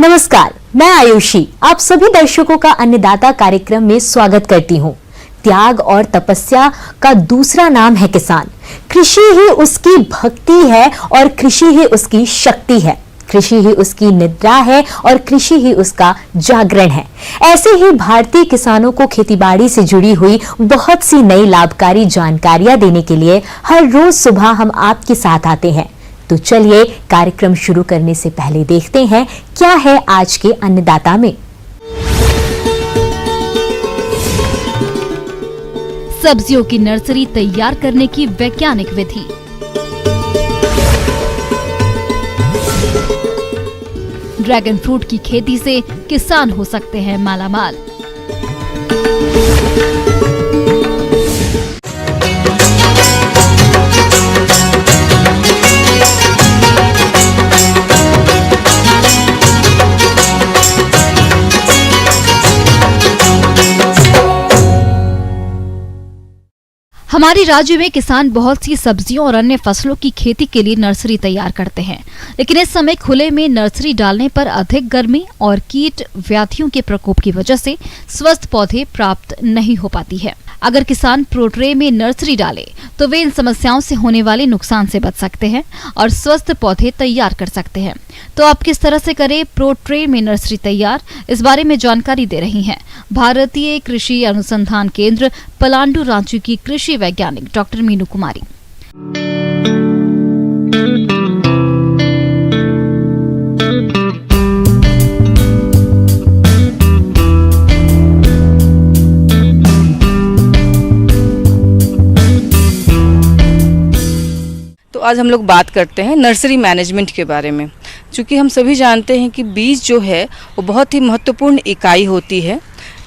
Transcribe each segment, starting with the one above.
नमस्कार, मैं आयुषी आप सभी दर्शकों का अन्नदाता कार्यक्रम में स्वागत करती हूँ। त्याग और तपस्या का दूसरा नाम है किसान। कृषि ही उसकी भक्ति है और कृषि ही उसकी शक्ति है। कृषि ही उसकी निद्रा है और कृषि ही उसका जागरण है। ऐसे ही भारतीय किसानों को खेतीबाड़ी से जुड़ी हुई बहुत सी नई लाभकारी जानकारियां देने के लिए हर रोज सुबह हम आपके साथ आते हैं। तो चलिए कार्यक्रम शुरू करने से पहले देखते हैं क्या है आज के अन्नदाता में। सब्जियों की नर्सरी तैयार करने की वैज्ञानिक विधि। ड्रैगन फ्रूट की खेती से किसान हो सकते हैं मालामाल। हमारे राज्य में किसान बहुत सी सब्जियों और अन्य फसलों की खेती के लिए नर्सरी तैयार करते हैं, लेकिन इस समय खुले में नर्सरी डालने पर अधिक गर्मी और कीट व्याधियों के प्रकोप की वजह से स्वस्थ पौधे प्राप्त नहीं हो पाती है। अगर किसान प्रो ट्रे में नर्सरी डाले तो वे इन समस्याओं से होने वाले नुकसान से बच सकते हैं और स्वस्थ पौधे तैयार कर सकते हैं। तो आप किस तरह से करें प्रो ट्रे में नर्सरी तैयार, इस बारे में जानकारी दे रही हैं भारतीय कृषि अनुसंधान केंद्र पलांडू रांची की कृषि वैज्ञानिक डॉक्टर मीनू कुमारी। तो आज हम लोग बात करते हैं नर्सरी मैनेजमेंट के बारे में। क्योंकि हम सभी जानते हैं कि बीज जो है वो बहुत ही महत्वपूर्ण इकाई होती है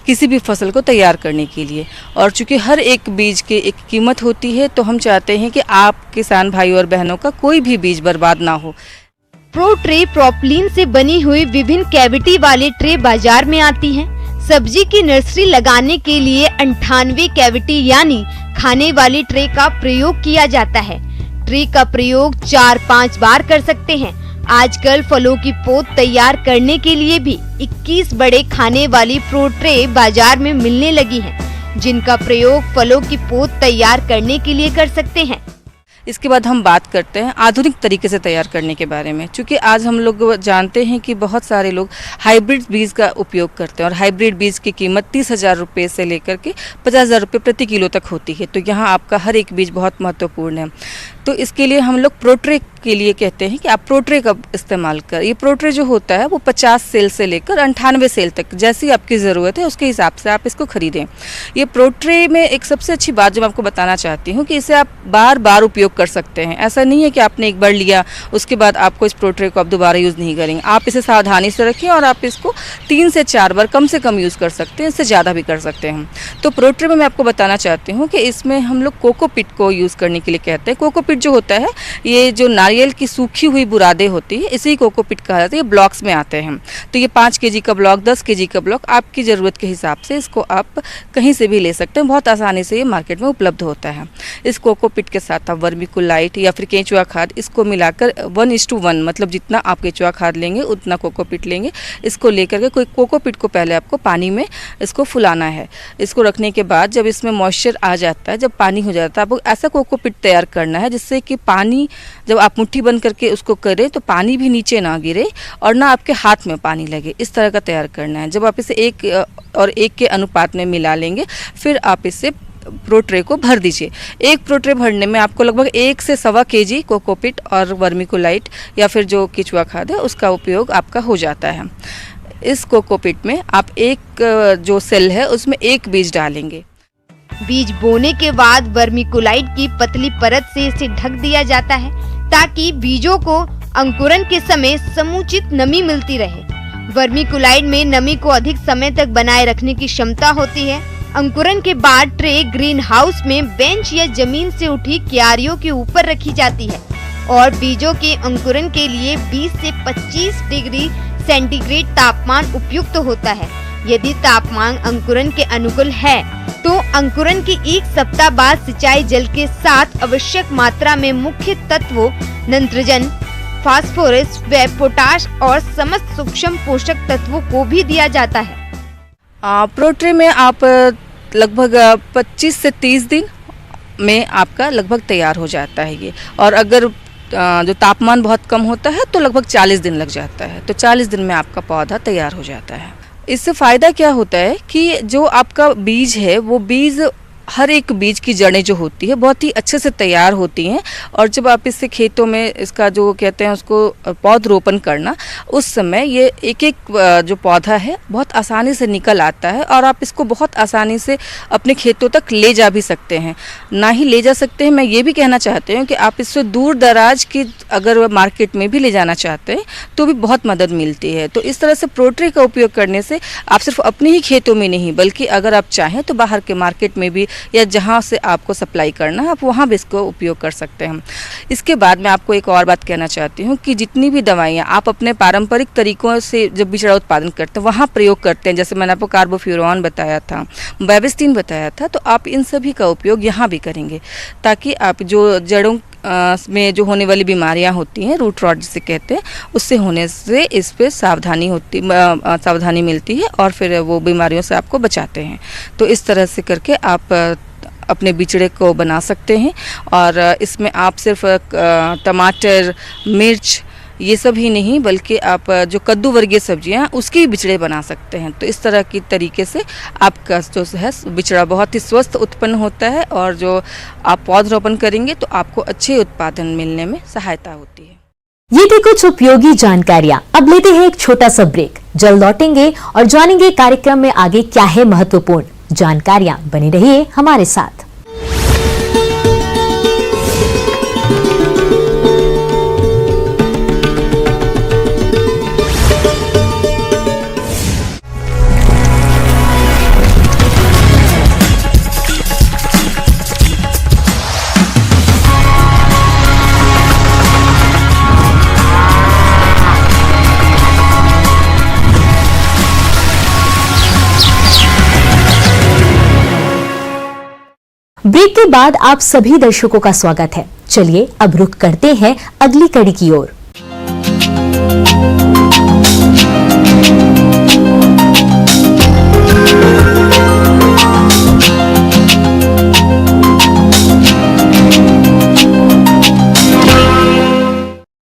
किसी भी फसल को तैयार करने के लिए, और चूंकि हर एक बीज की एक कीमत होती है, तो हम चाहते हैं कि आप किसान भाई और बहनों का कोई भी बीज बर्बाद ना हो। प्रो ट्रे प्रोपलीन से बनी हुई विभिन्न कैविटी वाले ट्रे बाजार में आती हैं। सब्जी की नर्सरी लगाने के लिए 98 कैविटी यानी खाने वाली ट्रे का प्रयोग किया जाता है। ट्रे का प्रयोग 4-5 बार कर सकते हैं। आजकल फलों की पोत तैयार करने के लिए भी 21 बड़े खाने वाली प्रो ट्रे बाजार में मिलने लगी हैं, जिनका प्रयोग फलों की पोत तैयार करने के लिए कर सकते हैं। इसके बाद हम बात करते हैं आधुनिक तरीके से तैयार करने के बारे में। क्योंकि आज हम लोग जानते हैं कि बहुत सारे लोग हाइब्रिड बीज का उपयोग करते हैं और हाइब्रिड बीज की कीमत 30,000 रुपये से लेकर के 50,000 रुपये प्रति किलो तक होती है। तो यहाँ आपका हर एक बीज बहुत महत्वपूर्ण है। तो इसके लिए हम लोग प्रो ट्रे के लिए कहते हैं कि आप प्रो ट्रे का इस्तेमाल कर। ये प्रो ट्रे जो होता है वो 50 सेल से लेकर 98 सेल तक जैसी आपकी ज़रूरत है उसके हिसाब से आप इसको खरीदें। ये प्रो ट्रे में एक सबसे अच्छी बात जो मैं आपको बताना चाहती हूँ कि इसे आप बार बार उपयोग कर सकते हैं। ऐसा नहीं है कि आपने एक बार लिया उसके बाद आपको इस प्रो ट्रे को आप दोबारा यूज़ नहीं करेंगे। आप इसे सावधानी से रखें और आप इसको 3 से 4 बार कम से कम यूज़ कर सकते हैं, इससे ज़्यादा भी कर सकते हैं। तो प्रो ट्रे में मैं आपको बताना चाहती हूँ कि इसमें हम लोग कोकोपीट को यूज़ करने के लिए कहते हैं। कोकोपीट जो होता है ये जो नारियल की सूखी हुई बुरादें होती है, इसी कोकोपीट कहा जाता है। ये ब्लॉक्स में आते हैं। तो ये 5 केजी का ब्लॉक, 10 केजी का ब्लॉक, आपकी ज़रूरत के हिसाब से इसको आप कहीं से भी ले सकते हैं। बहुत आसानी से ये मार्केट में उपलब्ध होता है। इस कोकोपीट के साथ आप वर्मीकुलाइट या फिर केंचुआ खाद इसको मिलाकर 1:1 मतलब जितना आप केंचुआ खाद लेंगे उतना कोकोपीट लेंगे। इसको लेकर के कोई कोकोपीट को पहले आपको पानी में इसको फुलाना है। इसको रखने के बाद जब इसमें मॉइस्चर आ जाता है, जब पानी हो जाता है, आपको ऐसा कोकोपीट तैयार करना है जिससे कि पानी जब आप मुट्ठी बंद करके उसको करें तो पानी भी नीचे ना गिरे और ना आपके हाथ में पानी लगे। इस तरह का तैयार करना है। जब आप इसे 1 के अनुपात में मिला लेंगे फिर आप इसे प्रो ट्रे को भर दीजिए। एक प्रो ट्रे भरने में आपको लगभग 1 से 1.25 केजी कोकोपीट और वर्मीकुलाइट या फिर जो केंचुआ खाद है उसका उपयोग आपका हो जाता है। इस कोकोपीट में आप एक जो सेल है उसमें 1 बीज डालेंगे। बीज बोने के बाद वर्मीकुलाइट की पतली परत से इसे ढक दिया जाता है ताकि बीजों को अंकुरन के समय समुचित नमी मिलती रहे। वर्मीकुलाइट में नमी को अधिक समय तक बनाए रखने की क्षमता होती है। अंकुरन के बाद ट्रे ग्रीन हाउस में बेंच या जमीन से उठी क्यारियों के ऊपर रखी जाती है और बीजों के अंकुरन के लिए 20 से 25 डिग्री सेंटीग्रेड तापमान उपयुक्त होता है। यदि तापमान अंकुरन के अनुकूल है तो अंकुरन के 1 सप्ताह बाद सिंचाई जल के साथ आवश्यक मात्रा में मुख्य तत्वों नाइट्रोजन, फास्फोरस व पोटाश और समस्त सूक्ष्म पोषक तत्वों को भी दिया जाता है। प्रो ट्रे में आप लगभग 25 से 30 दिन में आपका लगभग तैयार हो जाता है ये। और अगर जो तापमान बहुत कम होता है तो लगभग 40 दिन लग जाता है। तो 40 दिन में आपका पौधा तैयार हो जाता है। इससे फ़ायदा क्या होता है कि जो आपका बीज है वो बीज, हर एक बीज की जड़ें जो होती है बहुत ही अच्छे से तैयार होती हैं। और जब आप इससे खेतों में इसका जो कहते हैं उसको पौधरोपण करना, उस समय ये एक एक जो पौधा है बहुत आसानी से निकल आता है और आप इसको बहुत आसानी से अपने खेतों तक ले जा भी सकते हैं। ना ही ले जा सकते हैं, मैं ये भी कहना चाहती हूँ कि आप इससे दूर दराज की अगर मार्केट में भी ले जाना चाहते हैं तो भी बहुत मदद मिलती है। तो इस तरह से प्रो ट्रे का उपयोग करने से आप सिर्फ अपने ही खेतों में नहीं बल्कि अगर आप चाहें तो बाहर के मार्केट में भी या जहाँ से आपको सप्लाई करना है आप वहाँ भी इसको उपयोग कर सकते हैं। इसके बाद मैं आपको एक और बात कहना चाहती हूँ कि जितनी भी दवाइयाँ आप अपने पारंपरिक तरीकों से जब बिचड़ा उत्पादन करते हैं वहाँ प्रयोग करते हैं, जैसे मैंने आपको कार्बोफ्यूरॉन बताया था, बेबिस्टिन बताया था, तो आप इन सभी का उपयोग यहाँ भी करेंगे ताकि आप जो जड़ों में जो होने वाली बीमारियां होती हैं, रूट रॉट जिसे कहते हैं, उससे होने से इस पे सावधानी मिलती है और फिर वो बीमारियों से आपको बचाते हैं। तो इस तरह से करके आप अपने बिचड़े को बना सकते हैं। और इसमें आप सिर्फ टमाटर, मिर्च ये सब ही नहीं बल्कि आप जो कद्दू वर्गीय सब्जियां हैं उसके भी बिचड़े बना सकते हैं। तो इस तरह की तरीके से आपका जो है बिचड़ा बहुत ही स्वस्थ उत्पन्न होता है और जो आप पौधरोपण करेंगे तो आपको अच्छे उत्पादन मिलने में सहायता होती है। ये थी कुछ उपयोगी जानकारियां। अब लेते हैं एक छोटा सा ब्रेक, जल्द लौटेंगे और जानेंगे कार्यक्रम में आगे क्या है महत्वपूर्ण जानकारियां। बने रहिए हमारे साथ। ब्रेक के बाद आप सभी दर्शकों का स्वागत है। चलिए अब रुख करते हैं अगली कड़ी की ओर।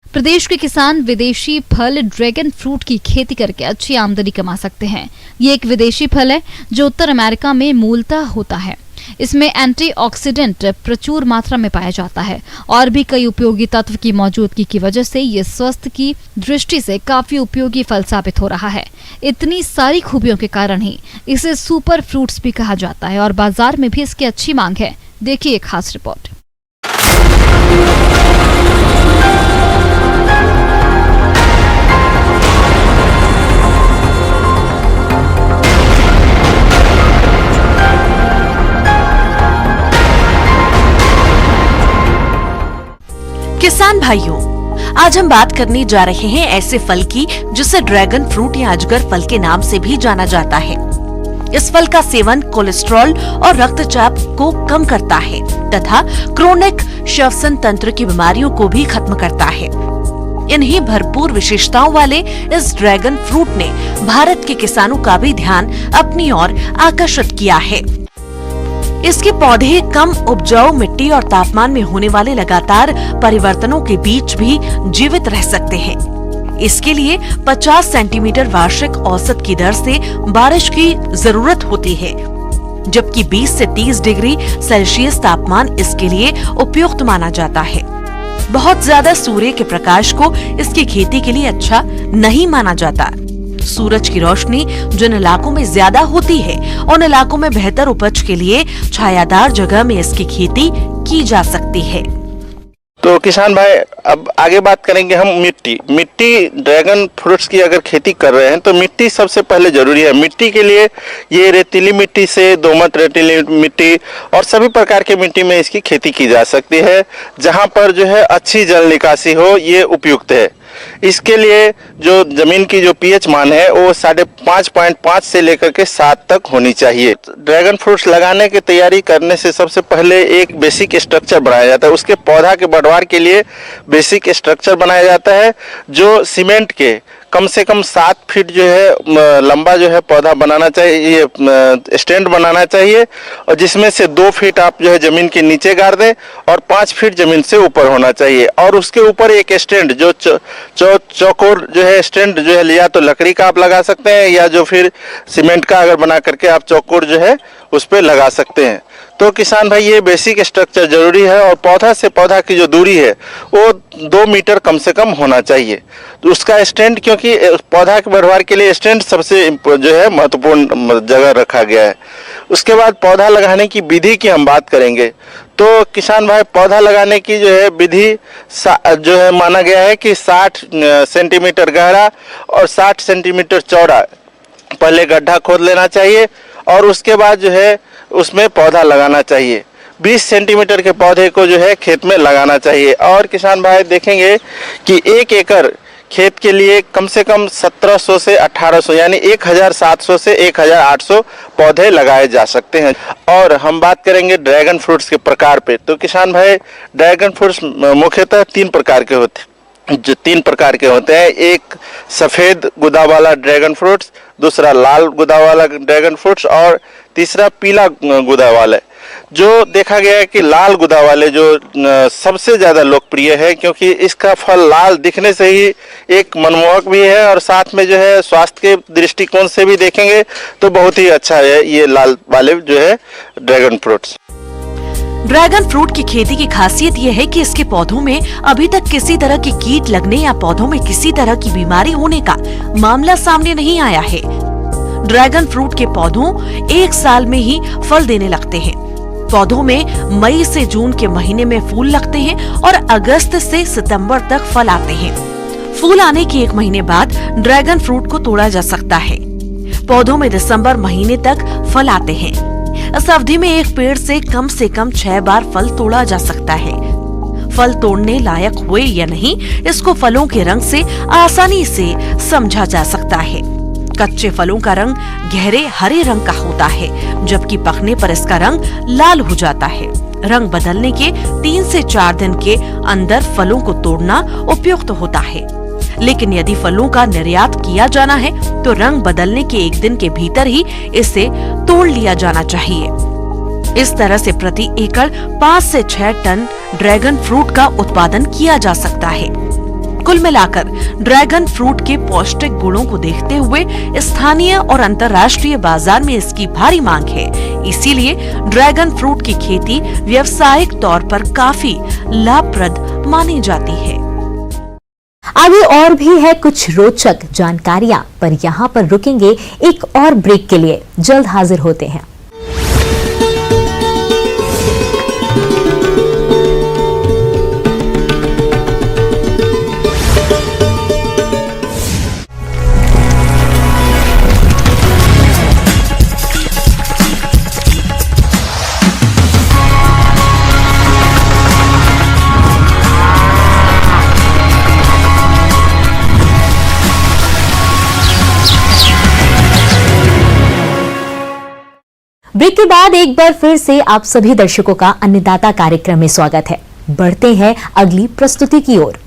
प्रदेश के किसान विदेशी फल ड्रैगन फ्रूट की खेती करके अच्छी आमदनी कमा सकते हैं। ये एक विदेशी फल है जो उत्तर अमेरिका में मूलतः होता है। इसमें एंटीऑक्सीडेंट प्रचुर मात्रा में पाया जाता है और भी कई उपयोगी तत्व की मौजूदगी की वजह से ये स्वास्थ्य की दृष्टि से काफी उपयोगी फल साबित हो रहा है। इतनी सारी खूबियों के कारण ही इसे सुपर फ्रूट्स भी कहा जाता है और बाजार में भी इसकी अच्छी मांग है। देखिए एक खास रिपोर्ट। किसान भाइयों, आज हम बात करने जा रहे हैं ऐसे फल की जिसे ड्रैगन फ्रूट या अजगर फल के नाम से भी जाना जाता है। इस फल का सेवन कोलेस्ट्रॉल और रक्तचाप को कम करता है तथा क्रोनिक श्वसन तंत्र की बीमारियों को भी खत्म करता है। इन्हीं भरपूर विशेषताओं वाले इस ड्रैगन फ्रूट ने भारत के किसानों का भी ध्यान अपनी ओर आकर्षित किया है। इसके पौधे कम उपजाऊ मिट्टी और तापमान में होने वाले लगातार परिवर्तनों के बीच भी जीवित रह सकते हैं। इसके लिए 50 सेंटीमीटर वार्षिक औसत की दर से बारिश की जरूरत होती है, जबकि 20 से 30 डिग्री सेल्सियस तापमान इसके लिए उपयुक्त माना जाता है। बहुत ज्यादा सूर्य के प्रकाश को इसकी खेती के लिए अच्छा नहीं माना जाता। सूरज की रोशनी जिन इलाकों में ज्यादा होती है उन इलाकों में बेहतर उपज के लिए छायादार जगह में इसकी खेती की जा सकती है। तो किसान भाई, अब आगे बात करेंगे हम मिट्टी ड्रैगन फ्रूट्स की अगर खेती कर रहे हैं तो मिट्टी सबसे पहले जरूरी है। मिट्टी के लिए ये रेतीली मिट्टी से दोमट रेतीली मिट्टी और सभी प्रकार के मिट्टी में इसकी खेती की जा सकती है। जहां पर जो है अच्छी जल निकासी हो, ये उपयुक्त है। इसके लिए जो जमीन की जो पीएच मान है वो 5.5 से लेकर के 7 तक होनी चाहिए। ड्रैगन फ्रूट्स लगाने की तैयारी करने से सबसे पहले एक बेसिक स्ट्रक्चर बनाया जाता है। उसके पौधा के बढ़वार के लिए बेसिक स्ट्रक्चर बनाया जाता है जो सीमेंट के कम से कम 7 फीट जो है लंबा जो है पौधा बनाना चाहिए, स्टैंड बनाना चाहिए, और जिसमें से 2 फीट आप जो है जमीन के नीचे गाड़ दें और 5 फीट जमीन से ऊपर होना चाहिए। और उसके ऊपर एक स्टैंड जो चौकोर जो है स्टैंड जो है, या तो लकड़ी का आप लगा सकते हैं या जो फिर सीमेंट का अगर बना करके आप चौकोर जो है उस पर लगा सकते हैं। तो किसान भाई ये बेसिक स्ट्रक्चर जरूरी है। और पौधा से पौधा की जो दूरी है वो 2 मीटर कम से कम होना चाहिए। तो उसका स्टैंड, क्योंकि पौधा के बढ़वार के लिए स्टैंड सबसे जो है महत्वपूर्ण जगह रखा गया है। उसके बाद पौधा लगाने की विधि की हम बात करेंगे तो किसान भाई पौधा लगाने की जो है विधि जो है माना गया है कि 60 सेंटीमीटर गहरा और 60 सेंटीमीटर चौड़ा पहले गड्ढा खोद लेना चाहिए और उसके बाद जो है उसमें पौधा लगाना चाहिए। 20 सेंटीमीटर के पौधे को जो है खेत में लगाना चाहिए। और किसान भाई देखेंगे कि 1 एकड़ खेत के लिए कम से कम 1700 से 1800 यानी 1700 से 1800 पौधे लगाए जा सकते हैं। और हम बात करेंगे ड्रैगन फ्रूट्स के प्रकार पे, तो किसान भाई ड्रैगन फ्रूट्स मुख्यतः 3 प्रकार के होते हैं। एक सफ़ेद गुदा वाला ड्रैगन फ्रूट्स, दूसरा लाल गुदा वाला ड्रैगन फ्रूट्स और तीसरा पीला गुदा वाला। जो देखा गया है कि लाल गुदा वाले जो सबसे ज़्यादा लोकप्रिय है, क्योंकि इसका फल लाल दिखने से ही एक मनमोहक भी है और साथ में जो है स्वास्थ्य के दृष्टिकोण से भी देखेंगे तो बहुत ही अच्छा है ये लाल वाले जो है ड्रैगन फ्रूट्स। ड्रैगन फ्रूट की खेती की खासियत यह है कि इसके पौधों में अभी तक किसी तरह के कीट लगने या पौधों में किसी तरह की बीमारी होने का मामला सामने नहीं आया है। ड्रैगन फ्रूट के पौधों 1 साल में ही फल देने लगते हैं। पौधों में मई से जून के महीने में फूल लगते हैं और अगस्त से सितंबर तक फल आते हैं। फूल आने के 1 महीने बाद ड्रैगन फ्रूट को तोड़ा जा सकता है। पौधों में दिसंबर महीने तक फल आते हैं। इस अवधि में एक पेड़ से कम 6 बार फल तोड़ा जा सकता है। फल तोड़ने लायक हुए या नहीं, इसको फलों के रंग से आसानी से समझा जा सकता है। कच्चे फलों का रंग गहरे हरे रंग का होता है, जबकि पकने पर इसका रंग लाल हो जाता है। रंग बदलने के 3 से 4 दिन के अंदर फलों को तोड़ना उपयुक्त होता है, लेकिन यदि फलों का निर्यात किया जाना है तो रंग बदलने के 1 दिन के भीतर ही इसे तोड़ लिया जाना चाहिए। इस तरह से प्रति एकड़ 5 से 6 टन ड्रैगन फ्रूट का उत्पादन किया जा सकता है। कुल मिलाकर ड्रैगन फ्रूट के पौष्टिक गुणों को देखते हुए स्थानीय और अंतर्राष्ट्रीय बाजार में इसकी भारी मांग है। इसीलिए ड्रैगन फ्रूट की खेती व्यावसायिक तौर पर काफी लाभप्रद मानी जाती है। आगे और भी है कुछ रोचक जानकारियां, पर यहाँ पर रुकेंगे एक और ब्रेक के लिए। जल्द हाजिर होते हैं। ब्रेक के बाद एक बार फिर से आप सभी दर्शकों का अन्नदाता कार्यक्रम में स्वागत है। बढ़ते हैं अगली प्रस्तुति की ओर।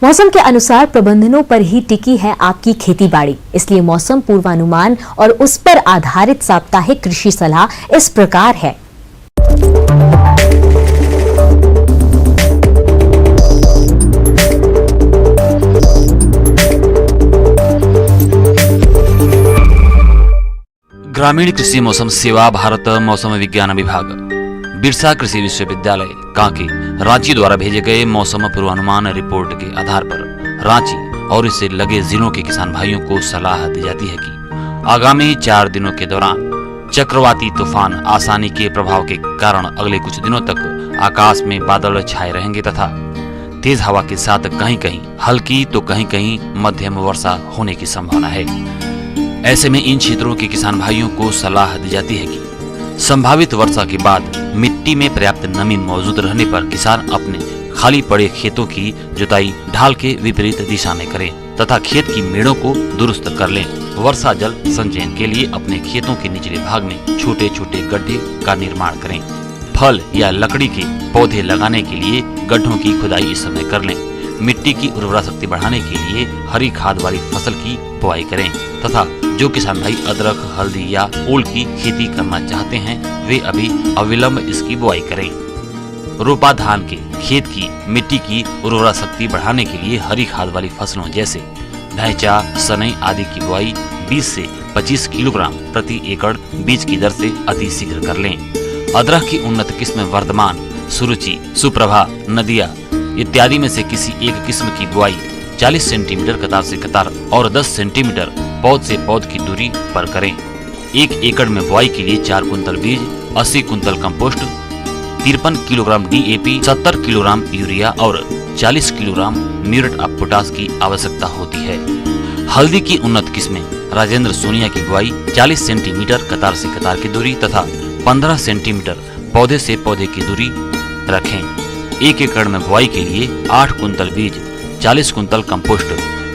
मौसम के अनुसार प्रबंधनों पर ही टिकी है आपकी खेतीबाड़ी, इसलिए मौसम पूर्वानुमान और उस पर आधारित साप्ताहिक कृषि सलाह इस प्रकार है। ग्रामीण कृषि मौसम सेवा भारत मौसम विज्ञान विभाग बिरसा कृषि विश्वविद्यालय कांके रांची द्वारा भेजे गए मौसम पूर्वानुमान रिपोर्ट के आधार पर रांची और इससे लगे जिलों के किसान भाइयों को सलाह दी जाती है कि आगामी 4 दिनों के दौरान चक्रवाती तूफान आसानी के प्रभाव के कारण अगले कुछ दिनों तक आकाश में बादल छाए रहेंगे तथा तेज हवा के साथ कहीं कहीं हल्की तो कहीं कहीं मध्यम वर्षा होने की संभावना है। ऐसे में इन क्षेत्रों के किसान भाइयों को सलाह दी जाती है कि संभावित वर्षा के बाद मिट्टी में पर्याप्त नमी मौजूद रहने पर किसान अपने खाली पड़े खेतों की जुताई ढाल के विपरीत दिशा में करें तथा खेत की मेड़ों को दुरुस्त कर लें। वर्षा जल संचयन के लिए अपने खेतों के निचले भाग में छोटे छोटे गड्ढे का निर्माण करें। फल या लकड़ी के पौधे लगाने के लिए गड्ढों की खुदाई इस समय कर लें। मिट्टी की उर्वरा शक्ति बढ़ाने के लिए हरी खाद वाली फसल की बुआई करें तथा जो किसान भाई अदरक, हल्दी या ओल की खेती करना चाहते हैं वे अभी अविलंब इसकी बुआई करें। रोपा धान के खेत की मिट्टी की उर्वरा शक्ति बढ़ाने के लिए हरी खाद वाली फसलों जैसे ढैंचा, सनई आदि की बुआई 20 से 25 किलोग्राम प्रति एकड़ बीज की दर से अति शीघ्र कर लें। अदरक की उन्नत किस्म वर्धमान, सुरुचि, सुप्रभा, नदिया इत्यादि में से किसी एक किस्म की बुआई 40 सेंटीमीटर कतार से कतार और 10 सेंटीमीटर पौध से पौध की दूरी पर करें। 1 एकड़ में बुआई के लिए 4 कुंतल बीज, 80 quintal compost, 53 kilogram DAP, 70 kilogram urea और 40 किलोग्राम म्यूरेट ऑफ पोटाश की आवश्यकता होती है। हल्दी की उन्नत किस्में राजेंद्र सोनिया की बुआई 40 सेंटीमीटर कतार से कतार की दूरी तथा 15 सेंटीमीटर पौधे से पौधे की दूरी रखें। 1 एकड़ में बुआई के लिए 8 कुंतल बीज, 40 quintal compost,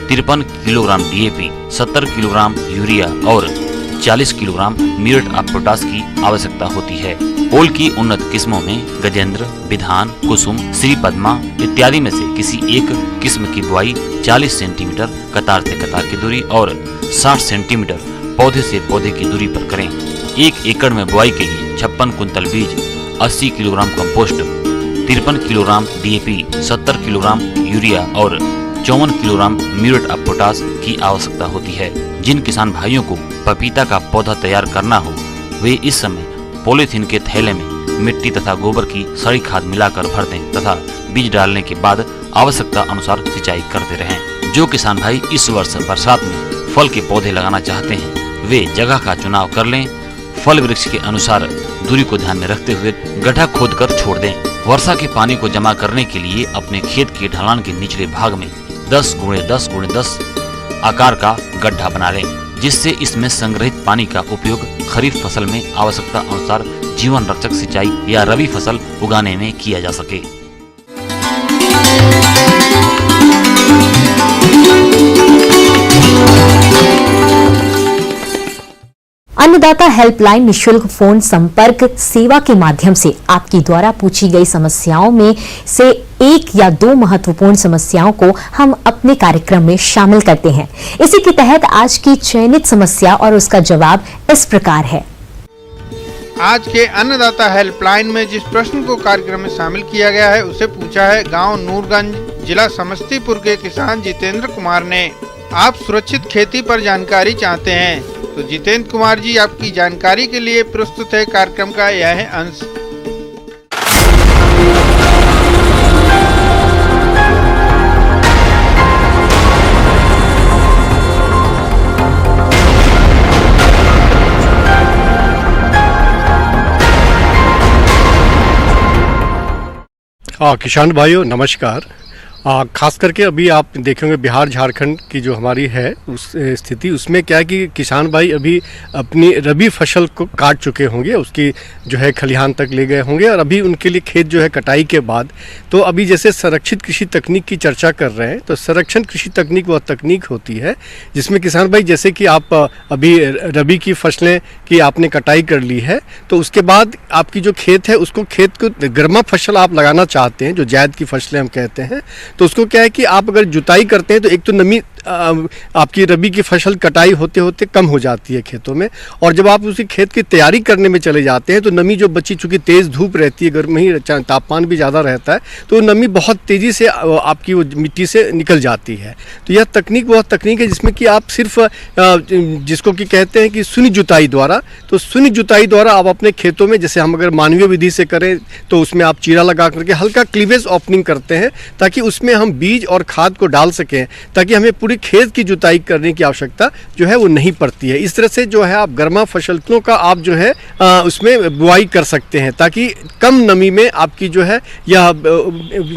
53 kilogram DAP, 70 kilogram urea और 40 किलोग्राम म्यूरेट ऑफ पोटाश की आवश्यकता होती है। ओल की उन्नत किस्मों में गजेंद्र, विधान, कुसुम, श्री पद्मा इत्यादि में से किसी एक किस्म की बुआई 40 सेंटीमीटर कतार से कतार की दूरी और 60 सेंटीमीटर पौधे से पौधे की दूरी पर करें। 1 एकड़ में बुआई के लिए 56 कुंतल बीज, 80 kilogram compost, 53 kilogram DAP, 70 kilogram urea और 54 किलोग्राम म्यूरेट ऑफ पोटाश की आवश्यकता होती है। जिन किसान भाइयों को पपीता का पौधा तैयार करना हो वे इस समय पॉलीथीन के थैले में मिट्टी तथा गोबर की सड़ी खाद मिलाकर भर दें तथा बीज डालने के बाद आवश्यकता अनुसार सिंचाई करते रहें। जो किसान भाई इस वर्ष बरसात में फल के पौधे लगाना चाहते हैं वे जगह का चुनाव कर लें। फल वृक्ष के अनुसार दूरी को ध्यान में रखते हुए गड्ढा खोदकर छोड़ दें। वर्षा के पानी को जमा करने के लिए अपने खेत के ढलान के निचले भाग में 10 × 10 × 10 आकार का गड्ढा बना लें, जिससे इसमें संग्रहित पानी का उपयोग खरीफ फसल में आवश्यकता अनुसार जीवन रक्षक सिंचाई या रबी फसल उगाने में किया जा सके। अन्नदाता हेल्पलाइन निशुल्क फोन संपर्क सेवा के माध्यम से आपकी द्वारा पूछी गई समस्याओं में से 1 या 2 महत्वपूर्ण समस्याओं को हम अपने कार्यक्रम में शामिल करते हैं। इसी के तहत आज की चयनित समस्या और उसका जवाब इस प्रकार है। आज के अन्नदाता हेल्पलाइन में जिस प्रश्न को कार्यक्रम में शामिल किया गया है उसे पूछा है गांव नूरगंज, जिला समस्तीपुर के किसान जितेंद्र कुमार ने। आप सुरक्षित खेती पर जानकारी चाहते हैं तो जितेंद्र कुमार जी आपकी जानकारी के लिए प्रस्तुत है कार्यक्रम का यह अंश। किसान भाइयों नमस्कार। खास करके अभी आप देखेंगे बिहार झारखंड की जो हमारी है उस स्थिति, उसमें क्या है कि किसान भाई अभी अपनी रबी फसल को काट चुके होंगे, उसकी जो है खलिहान तक ले गए होंगे और अभी उनके लिए खेत जो है कटाई के बाद, तो अभी जैसे संरक्षित कृषि तकनीक की चर्चा कर रहे हैं, तो संरक्षण कृषि तकनीक वह तकनीक होती है जिसमें किसान भाई जैसे कि आप अभी रबी की फसलें की आपने कटाई कर ली है, तो उसके बाद आपकी जो खेत है उसको खेत को गर्मा फसल आप लगाना चाहते हैं, जो जायद की फसलें हम कहते हैं, तो उसको क्या है कि आप अगर जुताई करते हैं तो एक तो नमी आपकी रबी की फसल कटाई होते होते कम हो जाती है खेतों में, और जब आप उसी खेत की तैयारी करने में चले जाते हैं तो नमी जो बची, चूँकि तेज़ धूप रहती है, गर्मी तापमान भी ज़्यादा रहता है, तो नमी बहुत तेज़ी से आपकी वो मिट्टी से निकल जाती है। तो यह तकनीक वह तकनीक है जिसमें कि आप सिर्फ जिसको कि कहते हैं कि शून्य जुताई द्वारा, तो शून्य जुताई द्वारा आप अपने खेतों में, जैसे हम अगर मानवीय विधि से करें तो उसमें आप चीरा लगा करके हल्का क्लीवेज ओपनिंग करते हैं ताकि उसमें हम बीज और खाद को डाल सकें, ताकि हमें पूरी पूरे खेत की जुताई करने की आवश्यकता जो है वो नहीं पड़ती है। इस तरह से जो है आप गर्मा फसलों का आप जो है उसमें बुआई कर सकते हैं, ताकि कम नमी में आपकी जो है यह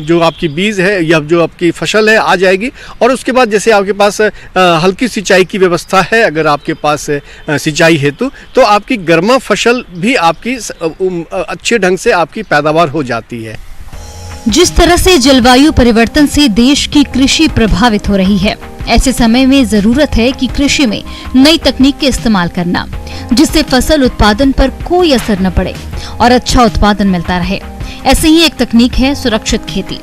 जो आपकी बीज है या जो आपकी फसल है आ जाएगी। और उसके बाद जैसे आपके पास हल्की सिंचाई की व्यवस्था है, अगर आपके पास सिंचाई हेतु, तो आपकी गर्मा फसल भी आपकी अच्छे ढंग से आपकी पैदावार हो जाती है। जिस तरह से जलवायु परिवर्तन से देश की कृषि प्रभावित हो रही है, ऐसे समय में जरूरत है कि कृषि में नई तकनीक के इस्तेमाल करना, जिससे फसल उत्पादन पर कोई असर न पड़े और अच्छा उत्पादन मिलता रहे। ऐसे ही एक तकनीक है सुरक्षित खेती।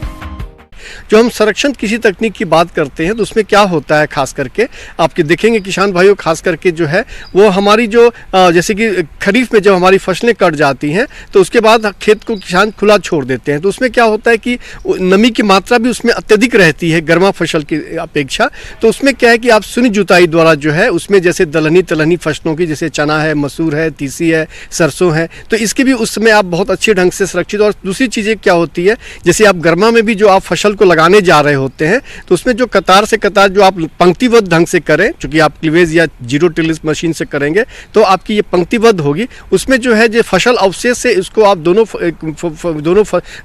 जो हम संरक्षण कृषि तकनीक की बात करते हैं तो उसमें क्या होता है, खास करके आपके देखेंगे किसान भाइयों, खास करके जो है वो हमारी जो जैसे कि खरीफ में जब हमारी फसलें कट जाती हैं तो उसके बाद खेत को किसान खुला छोड़ देते हैं, तो उसमें क्या होता है कि नमी की मात्रा भी उसमें अत्यधिक रहती है गर्मा फसल की अपेक्षा। तो उसमें क्या है कि आप शून्य जुताई द्वारा जो है उसमें जैसे दलहनी तलहनी फसलों की, जैसे चना है, मसूर है, तीसी है, सरसों है, तो इसके भी उस समय आप बहुत अच्छे ढंग से सुरक्षित। और दूसरी चीज़ें क्या होती है, जैसे आप गर्मा में भी जो आप फसल को लगाने जा रहे होते हैं तो उसमें जो कतार से कतार जो आप पंक्तिबद्ध ढंग से करें, चूंकि आप क्लीवेज या जीरो टिलेज मशीन से करेंगे तो आपकी ये पंक्तिबद्ध होगी। उसमें जो है जो फसल अवशेष से इसको आप दोनों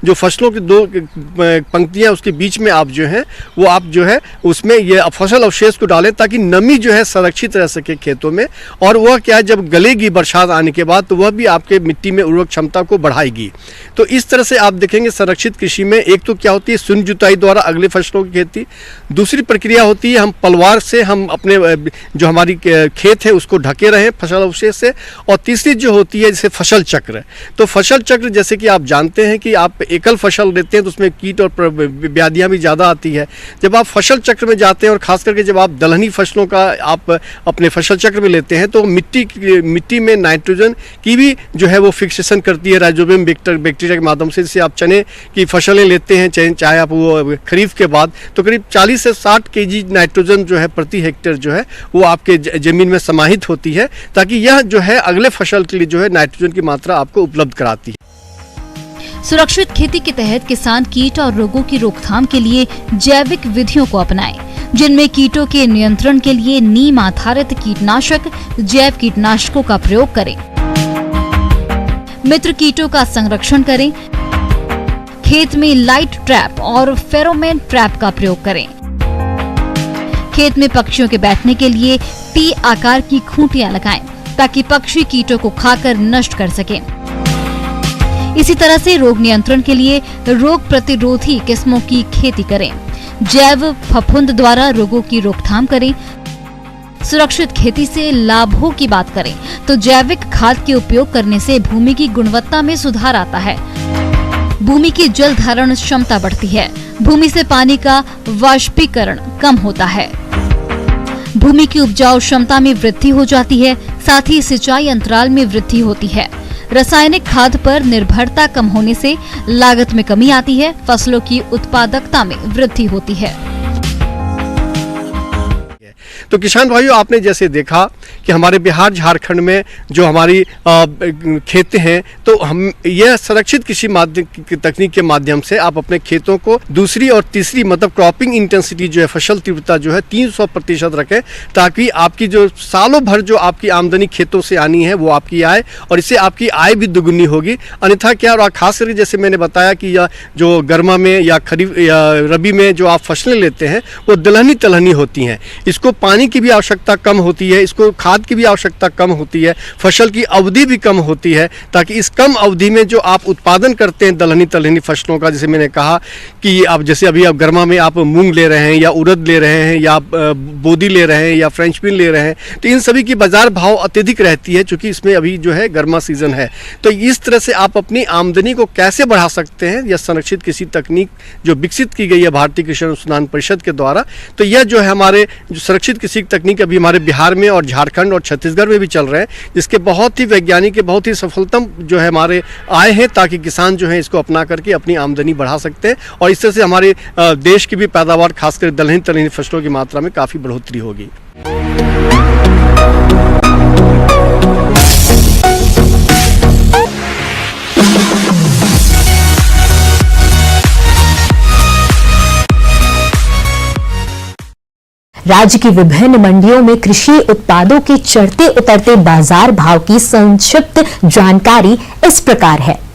जो फसलों की दो पंक्तियां उसके बीच में आप जो है वो आप जो है उसमें ये फसल अवशेष को डालें, ताकि नमी जो है संरक्षित रह सके खेतों में। और वह क्या है, जब गलेगी बरसात आने के बाद तो वह भी आपके मिट्टी में उर्वरक क्षमता को बढ़ाएगी। तो इस तरह से आप देखेंगे संरक्षित कृषि में एक तो क्या होती है शून्य जुताई द्वारा अगले फसलों की खेती, दूसरी प्रक्रिया होती है हम पलवार से हम अपने जो हमारी खेत है उसको ढके रहें फसल अवशेष से, और तीसरी जो होती है जैसे फसल चक्र। तो फसल चक्र जैसे कि आप जानते हैं कि आप एकल फसल लेते हैं तो उसमें कीट और व्याधियां भी ज़्यादा आती है। जब आप फसल चक्र में जाते हैं और खास करके जब आप दलहनी फसलों का आप अपने फसल चक्र में लेते हैं तो मिट्टी में नाइट्रोजन की भी जो है वो फिक्सेशन करती है राइजोबियम बैक्टीरिया के माध्यम से। जैसे आप चने की फसलें लेते हैं, चाहे आप वो खरीफ के बाद, तो करीब 40 से 60 केजी नाइट्रोजन जो है प्रति हेक्टेयर जो है वो आपके जमीन में समाहित होती है, ताकि यह जो है अगले फसल के लिए जो है नाइट्रोजन की मात्रा आपको उपलब्ध कराती है। सुरक्षित खेती के तहत किसान कीट और रोगों की रोकथाम के लिए जैविक विधियों को अपनाएं, जिनमें कीटों के नियंत्रण के लिए नीम आधारित कीटनाशक, जैव कीटनाशकों का प्रयोग करें, मित्र कीटों का संरक्षण करें, खेत में लाइट ट्रैप और फेरोमोन ट्रैप का प्रयोग करें, खेत में पक्षियों के बैठने के लिए टी आकार की खूंटियां लगाएं, ताकि पक्षी कीटों को खाकर नष्ट कर सकें। इसी तरह से रोग नियंत्रण के लिए रोग प्रतिरोधी किस्मों की खेती करें, जैव फफूंद द्वारा रोगों की रोकथाम करें। सुरक्षित खेती से लाभों की बात करें तो जैविक खाद के उपयोग करने से भूमि की गुणवत्ता में सुधार आता है, भूमि की जल धारण क्षमता बढ़ती है, भूमि से पानी का वाष्पीकरण कम होता है, भूमि की उपजाऊ क्षमता में वृद्धि हो जाती है, साथ ही सिंचाई अंतराल में वृद्धि होती है। रासायनिक खाद पर निर्भरता कम होने से लागत में कमी आती है, फसलों की उत्पादकता में वृद्धि होती है। तो किसान भाइयों, आपने जैसे देखा कि हमारे बिहार झारखंड में जो हमारी खेतें हैं, तो हम यह संरक्षित कृषि तकनीक के माध्यम से आप अपने खेतों को दूसरी और तीसरी मतलब क्रॉपिंग इंटेंसिटी जो है फसल तीव्रता जो है 300% रखें, ताकि आपकी जो सालों भर जो आपकी आमदनी खेतों से आनी है वो आपकी आए, और इससे आपकी आय भी दुगुनी होगी। अन्यथा क्या, और खास करके जैसे मैंने बताया कि यह जो गर्मा में या खरीफ या रबी में जो आप फसलें लेते हैं वो दलहनी तलहनी होती हैं, इसको पानी की भी आवश्यकता कम होती है, इसको खाद की भी आवश्यकता कम होती है, फसल की अवधि भी कम होती है, ताकि इस कम अवधि में जो आप उत्पादन करते हैं दलहनी तलहनी फसलों का, जैसे मैंने कहा कि आप जैसे अभी आप गर्मा में आप मूंग ले रहे हैं या उड़द ले रहे हैं या बोदी ले रहे हैं या फ्रेंच बीन ले रहे हैं, तो इन सभी की बाजार भाव अत्यधिक रहती है, क्योंकि इसमें अभी जो है गर्मा सीजन है। तो इस तरह से आप अपनी आमदनी को कैसे बढ़ा सकते हैं, यह संरक्षित कृषि तकनीक जो विकसित की गई है भारतीय कृषि अनुसंधान परिषद के द्वारा, तो यह जो है हमारे जो संरक्षित कृषि तकनीक अभी हमारे बिहार में और झारखंड और छत्तीसगढ़ में भी चल रहे हैं, जिसके बहुत ही वैज्ञानिक बहुत ही सफलतम जो है हमारे आए हैं, ताकि किसान जो है इसको अपना करके अपनी आमदनी बढ़ा सकते हैं, और इस तरह से हमारे देश की भी पैदावार खासकर दलहनी तलहनी फसलों की मात्रा में काफ़ी बढ़ोतरी होगी। राज्य की विभिन्न मंडियों में कृषि उत्पादों के चढ़ते उतरते बाजार भाव की संक्षिप्त जानकारी इस प्रकार है।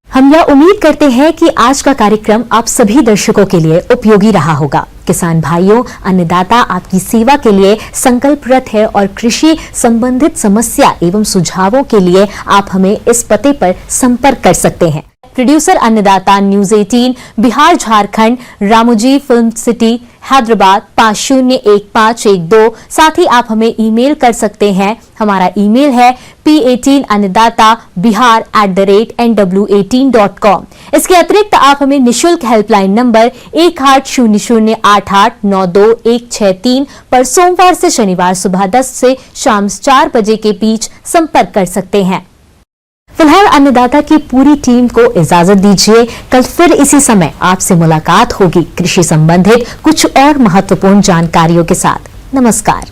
हम यह उम्मीद करते हैं कि आज का कार्यक्रम आप सभी दर्शकों के लिए उपयोगी रहा होगा। किसान भाइयों, अन्नदाता आपकी सेवा के लिए संकल्परत है और कृषि संबंधित समस्या एवं सुझावों के लिए आप हमें इस पते पर संपर्क कर सकते हैं। प्रोड्यूसर अन्नदाता news 18 Bihar Jharkhand, Ramoji film city, Hyderabad 501512। साथ ही आप हमें ईमेल कर सकते हैं। हमारा ईमेल है p18annadatta@nw18.com। इसके अतिरिक्त आप हमें निशुल्क हेल्पलाइन नंबर 180088922163 पर सोमवार से शनिवार सुबह 10 से शाम 4 बजे के बीच संपर्क कर सकते हैं। फिलहाल अन्नदाता की पूरी टीम को इजाजत दीजिए। कल फिर इसी समय आपसे मुलाकात होगी कृषि संबंधित कुछ और महत्वपूर्ण जानकारियों के साथ। नमस्कार।